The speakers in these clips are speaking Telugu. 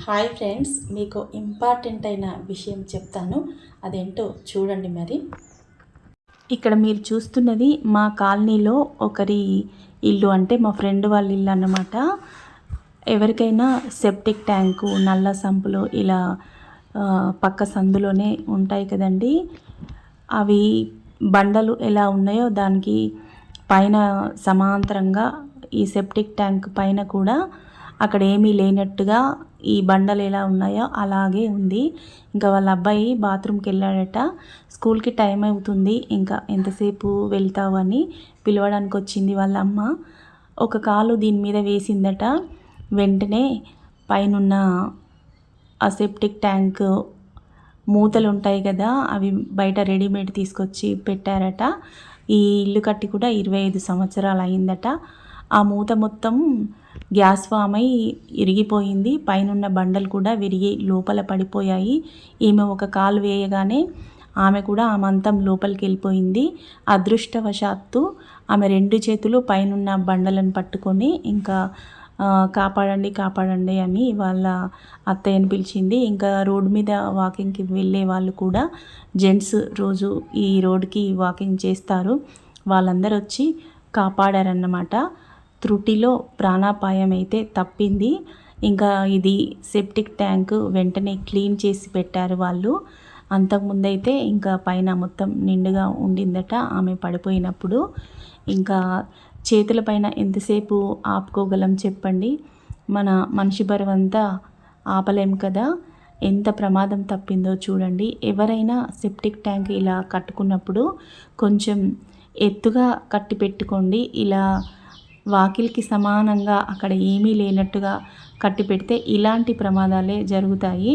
హాయ్ ఫ్రెండ్స్, మీకు ఇంపార్టెంట్ అయిన విషయం చెప్తాను. అదేంటో చూడండి. మరి ఇక్కడ మీరు చూస్తున్నది మా కాలనీలో ఒకరి ఇల్లు, అంటే మా ఫ్రెండ్ వాళ్ళ ఇల్లు అన్నమాట. ఎవరికైనా సెప్టిక్ ట్యాంకు, నల్ల సంపులు ఇలా పక్క సందులోనే ఉంటాయి కదండి. అవి బండలు ఎలా ఉన్నాయో దానికి పైన సమాంతరంగా ఈ సెప్టిక్ ట్యాంక్ పైన కూడా అక్కడ ఏమీ లేనట్టుగా ఈ బండలు ఎలా ఉన్నాయో అలాగే ఉంది. ఇంకా వాళ్ళ అబ్బాయి బాత్రూమ్కి వెళ్ళాడట. స్కూల్కి టైం అవుతుంది, ఇంకా ఎంతసేపు వెళ్తావు అని పిలవడానికి వచ్చింది వాళ్ళ అమ్మ. ఒక కాలు దీని మీద వేసిందట. వెంటనే పైనున్న ఆ సెప్టిక్ ట్యాంక్ మూతలు ఉంటాయి కదా, అవి బయట రెడీమేడ్ తీసుకొచ్చి పెట్టారట. ఈ ఇల్లు కట్టి కూడా 25 సంవత్సరాలు అయిందట. ఆ మూత మొత్తం గ్యాస్ ఫామ్ అయి ఇరిగిపోయింది. పైనున్న బండలు కూడా విరిగి లోపల పడిపోయాయి. ఈమె ఒక కాలు వేయగానే ఆమె కూడా ఆ మంతం లోపలికి వెళ్ళిపోయింది. అదృష్టవశాత్తు ఆమె 2 చేతులు పైనున్న బండలను పట్టుకొని ఇంకా కాపాడండి కాపాడండి అని వాళ్ళ అత్తయ్యని పిలిచింది. ఇంకా రోడ్డు మీద వాకింగ్కి వెళ్ళే వాళ్ళు కూడా, జెంట్స్ రోజు ఈ రోడ్డుకి వాకింగ్ చేస్తారు, వాళ్ళందరూ వచ్చి కాపాడారన్నమాట. త్రుటిలో ప్రాణాపాయం అయితే తప్పింది. ఇంకా ఇది సెప్టిక్ ట్యాంక్ వెంటనే క్లీన్ చేసి పెట్టారు వాళ్ళు. అంతకుముందైతే ఇంకా పైన మొత్తం నిండుగా ఉండిందట ఆమె పడిపోయినప్పుడు. ఇంకా చేతుల పైన ఎంతసేపు ఆపుకోగలం చెప్పండి. మన మనిషి బరువంతా ఆపలేం కదా. ఎంత ప్రమాదం తప్పిందో చూడండి. ఎవరైనా సెప్టిక్ ట్యాంక్ ఇలా కట్టుకున్నప్పుడు కొంచెం ఎత్తుగా కట్టి పెట్టుకోండి. ఇలా వాకిలికి సమానంగా అక్కడ ఏమీ లేనట్టుగా కట్టి పెడితే ఇలాంటి ప్రమాదాలే జరుగుతాయి.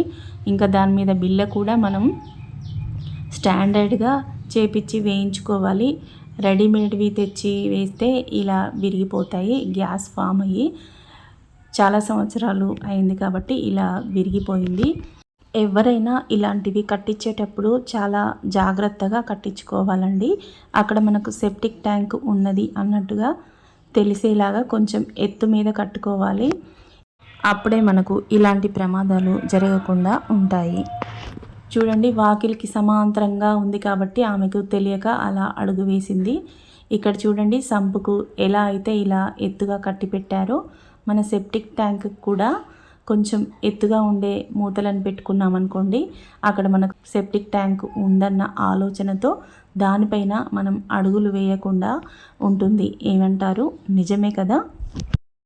ఇంకా దాని మీద బిల్ల కూడా మనం స్టాండర్డ్గా చేపించి వేయించుకోవాలి. రెడీమేడ్వి తెచ్చి వేస్తే ఇలా విరిగిపోతాయి, గ్యాస్ ఫామ్ అయ్యి. చాలా సంవత్సరాలు అయింది కాబట్టి ఇలా విరిగిపోయింది. ఎవరైనా ఇలాంటివి కట్టించేటప్పుడు చాలా జాగ్రత్తగా కట్టించుకోవాలండి. అక్కడ మనకు సెప్టిక్ ట్యాంక్ ఉన్నది అన్నట్టుగా తెలిసేలాగా కొంచెం ఎత్తు మీద కట్టుకోవాలి. అప్పుడే మనకు ఇలాంటి ప్రమాదాలు జరగకుండా ఉంటాయి. చూడండి, వాకిలికి సమాంతరంగా ఉంది కాబట్టి ఆమెకు తెలియక అలా అడుగు వేసింది. ఇక్కడ చూడండి, సంపుకు ఎలా అయితే ఇలా ఎత్తుగా కట్టి పెట్టారో మన సెప్టిక్ ట్యాంక్ కూడా కొంచెం ఎత్తుగా ఉండే మూతలను పెట్టుకున్నామనుకోండి, అక్కడ మనకు సెప్టిక్ ట్యాంక్ ఉందన్న ఆలోచనతో దానిపైన మనం అడుగులు వేయకుండా ఉంటుంది. ఏమంటారు? నిజమే కదా.